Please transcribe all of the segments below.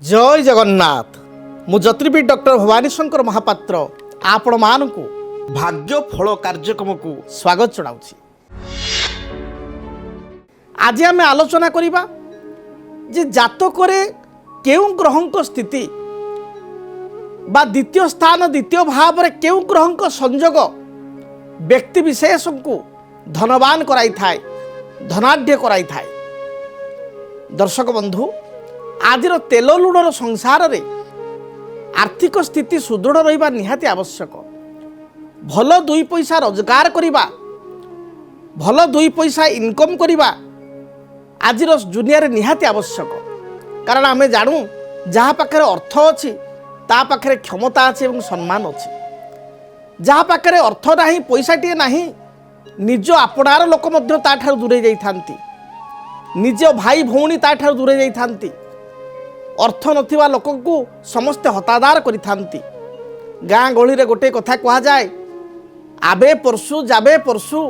जय जगन्नाथ मु ज्योतिर्विद डॉक्टर भवानी शंकर महापात्र आपण मानकु भाग्य फल कार्यक्रम को स्वागत चढ़ाऊँ। आज आम आलोचना करिबा जे जातक केउं ग्रहंक स्थिति बा द्वितीय स्थान द्वितीय भाव रे केउं ग्रहंक संयोग व्यक्ति विशेष को धनवान कराई थाए धनाढ़ कराई थाए। दर्शक बंधु आज तेल लुणर संसार रे आर्थिक स्थिति सुदृढ़ रहिबा निहाती आवश्यक। भल दुई पैसा रोजगार करिबा भल दुई पैसा इनकम करिबा आज दुनिया रे निहाती आवश्यक। कारण आमे जानू जहाँ पाखरे अर्थ अच्छी ता पाखरे क्षमता अच्छी एवं सम्मान अच्छी। जहाँ पाखरे अर्थ नाही पैसाटिए नाही निज आपणार लोक मध्य ता ठारू दूरे जाई थांती, निज भाई भौणी ता ठारू दूरे जाई थांती। अर्थ नथिबा लोक को समस्ते हतादार करि थांती। गाँ गहली रे गोटे कथा कहा जाए, आबे परसु जाबे परसु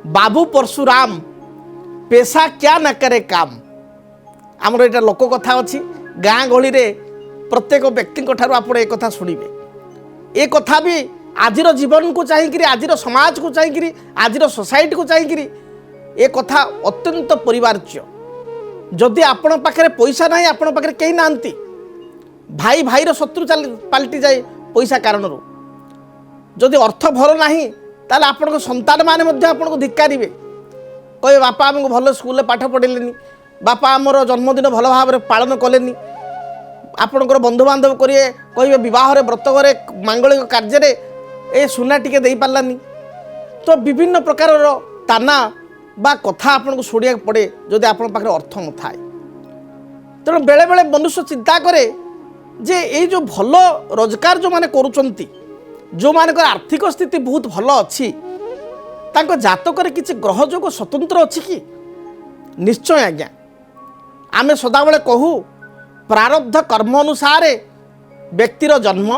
बाबू परशुराम पेशा क्या न करे काम। आमर एटा लोक कथा अछि। गाँ गहली रे प्रत्येक व्यक्ति ठारू आपण ए कथा सुनिबे। ए कथा भी आजिर जीवन को चाहिए, आजिर समाज को चाहिए, आजिर सोसाइटी को चाहिए ए कथा अत्यंत परिवार्य। जदि आपण पाखरे पैसा नहीं, आपण पाखरे कहीं नांती, भाई भाईर शत्रु पलटि जाए पैसा कारण। जदि अर्थ भल नहीं ताले आपण संतान माने मध्य आपण को धिक्कारिबे, कहे बापा आमको भल स्कूल पाठ पढ़ेलेनी, बापा आमर जन्मदिन भल भाव में पालन कलेनी। आपणकर बंधु बांधव करिए कहे बह व्रत घरे मांगलिक कार्य ए सुना टिके दे पारानी। तो विभिन्न प्रकार ताना बा कथा आपन को शुणिया पड़े जदि आपन पाखरे अर्थ न थाए। तेणु बेले बेले मनुष्य चिंता करे जे ये जो भल रोजगार जो माने करूचंती, जो मानकर आर्थिक स्थिति बहुत भल अच्छी, तांको जातक किसी ग्रह जोग स्वतंत्र अच्छी कि? निश्चय आज्ञा। आमे सदाबले कहू प्रारब्ध कर्म अनुसार व्यक्तिर जन्म,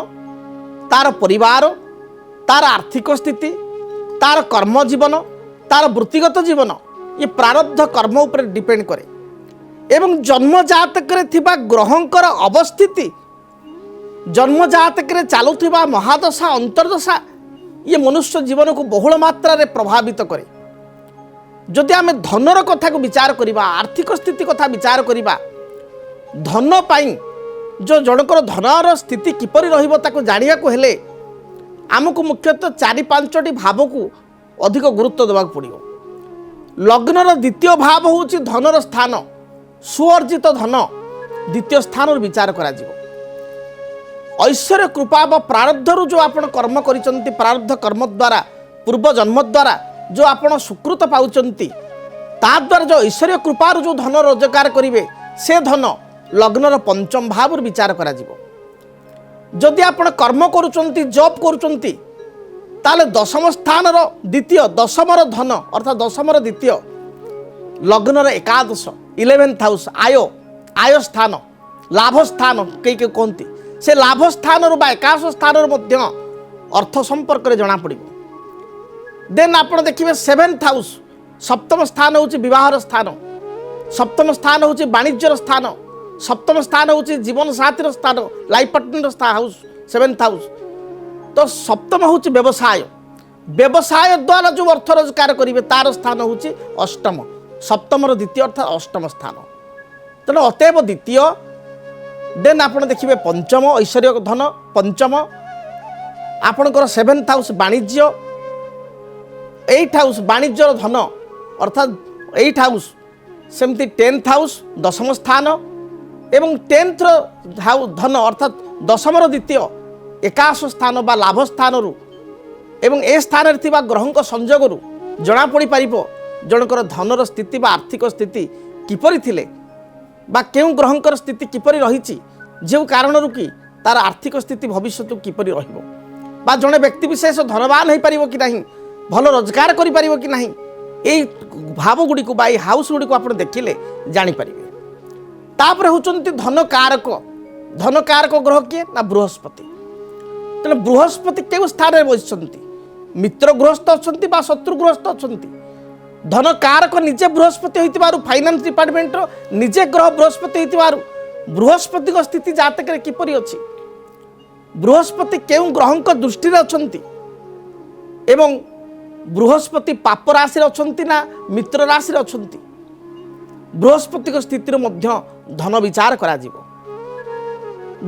तार परिवार, तार आर्थिक स्थिति, तार कर्म जीवन, तार वृत्तिगत जीवन ये प्रारब्ध कर्म उपर डिपेंड करे। एवं जन्म जातक थिबा ग्रहंकर अवस्थिति, जन्म जातक चालुथिबा महादशा अंतर्दशा ये मनुष्य जीवन को बहुल मात्रा रे प्रभावित करे। जदि आमे धनर कथा को विचार करिबा, आर्थिक स्थिति कथा विचार करिबा, धन पाई जो जनकर धनर स्थिति किपरि रहिबो ताको जानिया को हेले आमको मुख्यतः 4-5टी भाव को अधिक गुरुत्व देवा पड़ो। लग्नर द्वितीय भाव हूँ धनर स्थान, सुअर्जित धन द्वितीय स्थान विचार करा जिवो। ऐश्वर्य कृपा व प्रारब्धरु जो आपण कर्म करिसंती, प्रारब्ध कर्म द्वारा पूर्व जन्म द्वारा जो आपण सुकृत पाउचंती, ता द्वारा जो ऐश्वर्य कृपार जो धन रोजगार करिवे से धन लग्नर पंचम भाव विचार करा जिवो। जदि आपण कर्म करुचंती, जॉब करुचंती, ताले दशम स्थान द्वितीय दशमर धन अर्थात दशमर द्वितीय लग्नर एकादश 11th हाउस आय स्थान लाभ स्थान कई कहती से लाभ स्थान बा एकादश स्थान अर्थ संपर्क में जना पड़ो। देन आप देखिए 7th हाउस सप्तम स्थान हूँ विवाहर स्थान, सप्तम स्थान हूँ वाणिज्यर स्थान, सप्तम स्थान हूँ जीवन साथीर स्थान life partner house 7th house. तो सप्तम हूँ व्यवसाय, व्यवसाय द्वारा जो अर्थ रोजगार करेंगे तार स्थान हूँ अष्टम, सप्तमर द्वितीय अर्थात अष्टम स्थान। तेणु अतएव द्वितीय। देन आप देखिए पंचम ऐश्वर्य धन, पंचम आपणकर 7th हाउस वाणिज्य, 8th हाउस वाणिज्यर धन अर्थात 8th हाउस, सेमती 10th हाउस दशम स्थान एवं 10th धन अर्थात दशमर द्वितीय एकादश स्थान बा लाभ स्थान एवं ए स्थान थिबा ग्रहंक संजोगरु जना पड़ी पारिबो जनकर धनर स्थिति बा आर्थिक स्थिति किपरि थिले बा केउ ग्रहंकर स्थिति किपरि रहिछि, जे कारणरु कि तार आर्थिक स्थिति भविष्यत किपरि रहिबो बा जने व्यक्ति विशेष धनवान होई पारिबो कि नहीं, भल रोजगार करि पारिबो कि नहीं, एई भाव गुडी को बा एई हाउस गुडी को आपण देखिले जानि पारिबे। तापर होचंती धन कारक ग्रह किए ना बृहस्पति। तेना बृहस्पति केउ स्थान में बसिଛନ୍ତି, मित्र गृहस्थ अच्छा बा शत्रु गृहस्थ अच्छा। धन कारक निजे बृहस्पति होइतिबारु फाइनान्स डिपार्टमेंट निजे ग्रह बृहस्पति होइतिबारु बृहस्पति स्थिति जातक किपरि अछि बृहस्पति केउ ग्रह दृष्टि अछंती एवं बृहस्पति पाप राशि अछंती ना मित्र राशि अछंती बृहस्पति स्थिति मध्य धन विचार करा जिवो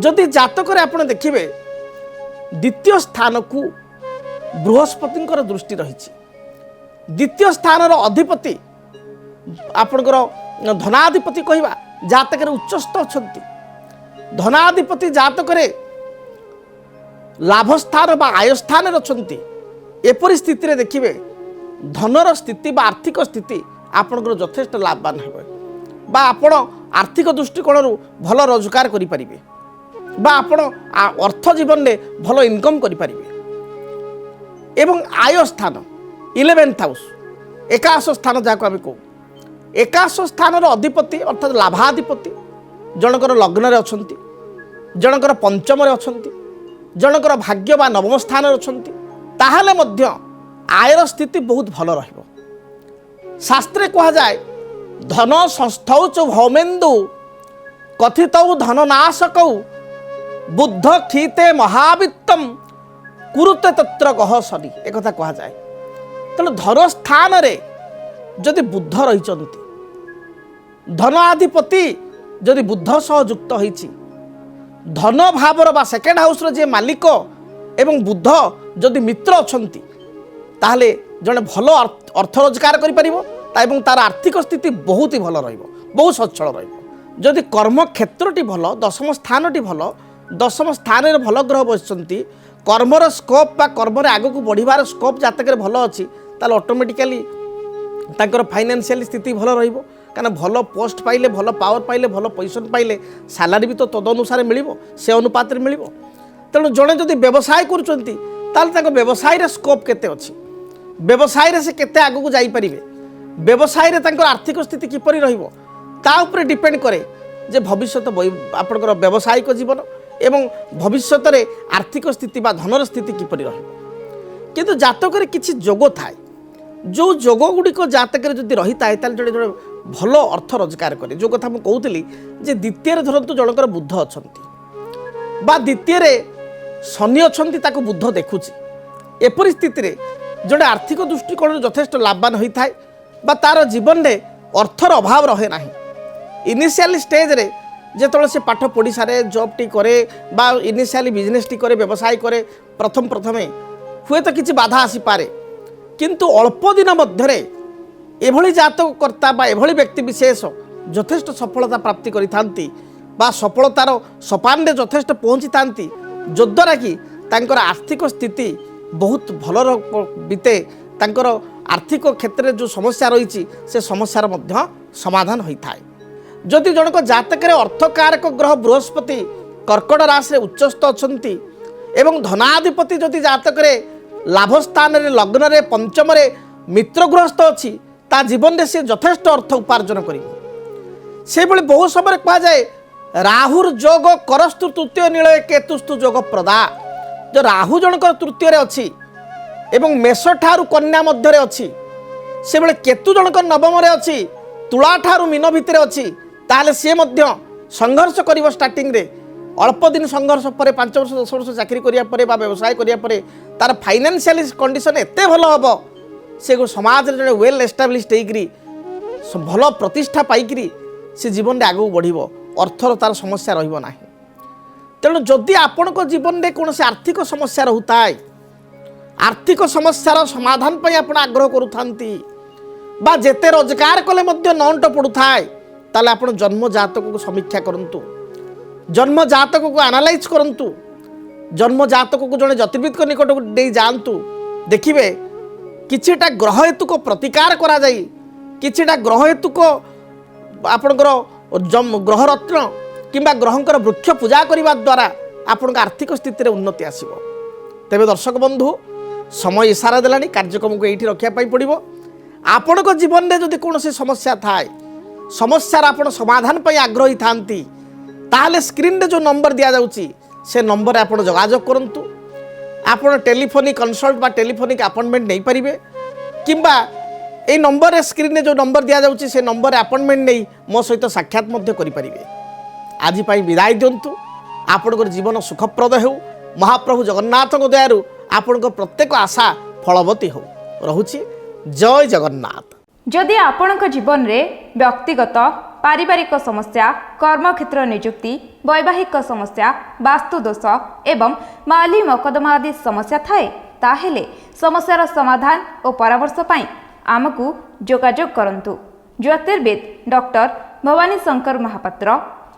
जदि जातक आपण देखिबे द्वितीय स्थान को बृहस्पति दृष्टि रही द्वितीय स्थान अधिपति आपणकर धनाधिपति कहवा जातक उच्चस्थ अछंती धनाधिपति जातक लाभ स्थान बा आय स्थान अछंती एपरि स्थिति रे देखिबे धनर स्थिति बा आर्थिक स्थिति आपणकर यथेष्ट लाभवान हेबे बा आपण आर्थिक दृष्टिकोण भल रोजगार करि परिबे बा आपण अर्थ जीवन में भल इनकम करि परिबे एवं आय स्थान 11th हाउस एकादश स्थान जहाँ आम कहू एकादश स्थान अधिपति अर्थात लाभाधिपति जनकर लग्न अछंती जनकर पंचम अछंती जनकर भाग्य बा नवम स्थान अछंती ताहले मध्य आयर स्थिति बहुत भल रहिबो शास्त्रे कहा जाए धन संस्थौ च भौमेन्दु कथितौ धननाशकौ बुद्ध क्षीते महावित्तम कुरुते तत्र गह सरी एक कथा कहा जाए तेणु धन स्थान रे जदि बुद्ध रही धनाधिपति जदि बुद्ध सह युक्त होइछि धन भावर बा सेकेंड हाउस रो जे मालिक एवं बुद्ध जदि मित्र अछंती ताहले जने भल अर्थ रोजगार करि परिबो एवं तार आर्थिक स्थिति बहुत ही भल रहिबो बहुत सच्छल रहिबो जदि कर्म क्षेत्रटी भल दशम स्थानटी भल दशम स्थान रे भल ग्रह बसचंती कर्मर स्कोप बा कर्म आगक बढ़िबार स्कोप जातक भल अच्छी ताल ऑटोमेटिकली तांकर फाइनेंशियल स्थिति भल रहिबो काना भल पोस्ट पाइले भल पावर पाइले भल पोजिशन पाइले सैलरी भी तो तद अनुसार मिलिबो से अनुपात रे मिलिबो तेणु जड़े जदि व्यवसाय करुचंती ताल तांको व्यवसाय रे स्कोप केते अछि व्यवसाय रे से केते आगक जाई परिबे व्यवसाय रे तांकर आर्थिक स्थिति किपरि रहिबो ता ऊपर डिपेंड करे जे भविष्यत आपनकर व्यवसायिक जीवन एवं भविष्यत रे आर्थिक स्थिति बा धनर स्थिति किपरि रहिबो किंतु जातक रे किछि जोग थाए जो जोग गुड़िक जातक जदि रही थाए जड़े जड़े भल अर्थ रोजगार करे जो कथा मुझे कहूली जे द्वितीय धरतु जनकर बुद्ध अछंती बा द्वितीय शनि अछंती ताको बुद्ध देखुची एपरि स्थिति रे जड़े आर्थिक दृष्टिकोण यथेष्ट लाभवान होता है बा तार जीवन में अर्थर अभाव रहे ना इनिशियल स्टेज रे जेतବେଳେ से पाठ पढ़ी सारे जॉब टी करे बा इनिशियली बिजनेस टी करे व्यवसाय करे प्रथमे हुए तो किसी बाधा आसी पारे किंतु अल्प दिन मध्य एभली जातक कर्ता बा एभली व्यक्ति विशेष यथेष्ट सफलता प्राप्ति करिथांती बा सफलतार सोपान रे यथेष्ट पहुँची थांती जद्वारा कि तांकर आर्थिक स्थिति बहुत भल बीते तांकर आर्थिक क्षेत्र में जो समस्या रही से समस्यार मध्य समाधान होता है जदि जनक जातक अर्थकारक ग्रह बृहस्पति कर्कट राशि उच्चस्थ अछंती एवं धनाधिपति जदि जातक लाभस्थान लग्न रे पंचम रे मित्र गृहस्थ अच्छी ता जीवन में सी यथेष्ट अर्थ उपार्जन कर बहुत समय कह जाए राहुर जोग करस्तु तृतीय निलय केतुस्तु जोग प्रदा जो राहु जनक तृतीय अच्छी एवं मेष ठारू कन्या मध्य अच्छी से बेले केतु जनक नवम अच्छी तुला ठारू मीन भितर अच्छी ताले सी संघर्ष कर स्टार्टिंग रे अल्प दिन संघर्ष पर 5 वर्ष 10 वर्ष चाकरी करिया व्यवसाय करिया तार फाइनेंशियल कंडीशन एते भल हम से समाज रे जड़े वेल एस्टाब्लिश्ड होकरी भल प्रतिष्ठा पाइकरी से जीवन में आगू बढ़िबो अर्थर तार समस्या रहिबो नाही तेणु जदि आपण जीवन में कौन से आर्थिक समस्या रहता है आर्थिक समस्यार समाधान पर आप आग्रह करुथांती बा जेते रोजगार कले मध्य नंट पड़ुथाए ताले आपण जन्म जातक को समीक्षा करंतु जन्म जातक को एनालाइज करंतु जन्म जातक को जड़े ज्योतिर्विद निकट दे जातु देखिए किछिटा ग्रह हेतु को प्रतिकार करा जाई किछिटा ग्रह हेतु को आपणकर ग्रह रत्न किंबा ग्रहंकर वृक्ष पूजा करने द्वारा आपण आर्थिक स्थिति रे उन्नति आसीबो तेबे दर्शक बंधु समय इशारा देलानी कार्यक्रम को एठी रखिया पाई पड़िबो आपण को जीवन में जदि कौन समस्या थाए समस्यार आपण समाधान पाई आग्रही थांती ताहले स्क्रीन रे जो नंबर दिया जाउची से नंबर आपण जोगाजोग करंतु आपण टेलीफोनिक कंसल्ट बा टेलीफोनिक अपॉइंटमेंट नहीं पारिबे किंबा ए नंबर रे स्क्रीन रे जो नंबर दिया जाउची से नंबर अपॉइंटमेंट नहीं मो सहित साक्षात मध्य करि पारिबे ଆଜି ପାଇଁ ବିଦାୟ ଦିଅନ୍ତୁ। ଆପଣଙ୍କର ଜୀବନ ସୁଖପ୍ରଦ ହେଉ। ମହାପ୍ରଭୁ ଜଗନ୍ନାଥଙ୍କ ଦୟାରୁ ଆପଣଙ୍କ ପ୍ରତ୍ୟେକ ଆଶା ଫଳବତୀ ହେଉ। ରହୁଛି। ଜୟ ଜଗନ୍ନାଥ। ଯଦି ଆପଣଙ୍କ ଜୀବନରେ ବ୍ୟକ୍ତିଗତ ପାରିବାରିକ ସମସ୍ୟା, କର୍ମକ୍ଷେତ୍ର ନିଯୁକ୍ତି, ବୈବାହିକ ସମସ୍ୟା, ବାସ୍ତୁଦୋଷ ଏବଂ ମାଲି ମକଦ୍ଦମା ଆଦି ସମସ୍ୟା ଥାଏ, ତାହେଲେ ସମସ୍ୟାର ସମାଧାନ ଓ ପରାମର୍ଶ ପାଇଁ ଆମକୁ ଯୋଗାଯୋଗ କରନ୍ତୁ। ଜ୍ୟୋତିର୍ବିଦ doctor Bhabani Shankar Mahapatra,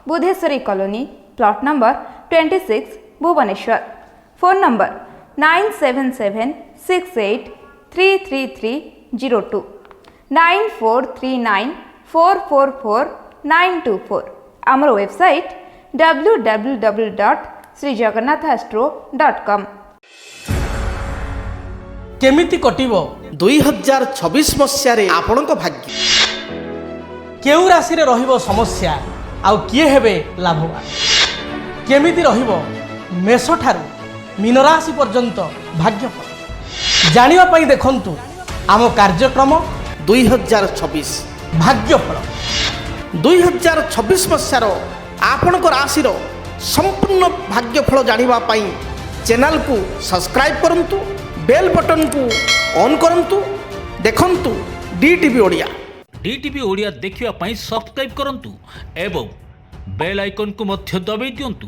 Budheswari colony, plot number 26, Bhubaneswar. Phone number 9776833302 9439444924। ଆମର ୱେବସାଇଟ୍ www.srijagannathastro.com। କେମିତି କଟିବ 2026 ମସିହାରେ ଆପଣଙ୍କ ଭାଗ୍ୟ? କେଉଁ ରାଶିରେ ରହିବ ସମସ୍ୟା ଆଉ କିଏ ହେବେ ଲାଭବାନ? କେମିତି ରହିବ ମେଷଠାରୁ ମୀନରାଶି ପର୍ଯ୍ୟନ୍ତ ଭାଗ୍ୟଫଳ? ଜାଣିବା ପାଇଁ ଦେଖନ୍ତୁ ଆମ କାର୍ଯ୍ୟକ୍ରମ 2026 ଭାଗ୍ୟଫଳ। 2026 ମସିହାର ଆପଣଙ୍କ ରାଶିର ସମ୍ପୂର୍ଣ୍ଣ ଭାଗ୍ୟଫଳ ଜାଣିବା ପାଇଁ ଚ୍ୟାନେଲକୁ ସବସ୍କ୍ରାଇବ୍ କରନ୍ତୁ, ବେଲ୍ ବଟନକୁ ଅନ୍ କରନ୍ତୁ। ଦେଖନ୍ତୁ DTV ଓଡ଼ିଆ। DTV ଓଡ଼ିଆ ଦେଖିବା ପାଇଁ ସବସ୍କ୍ରାଇବ୍ କରନ୍ତୁ ଏବଂ ବେଲ୍ ଆଇକନ୍କୁ ମଧ୍ୟ ଦବାଇ ଦିଅନ୍ତୁ।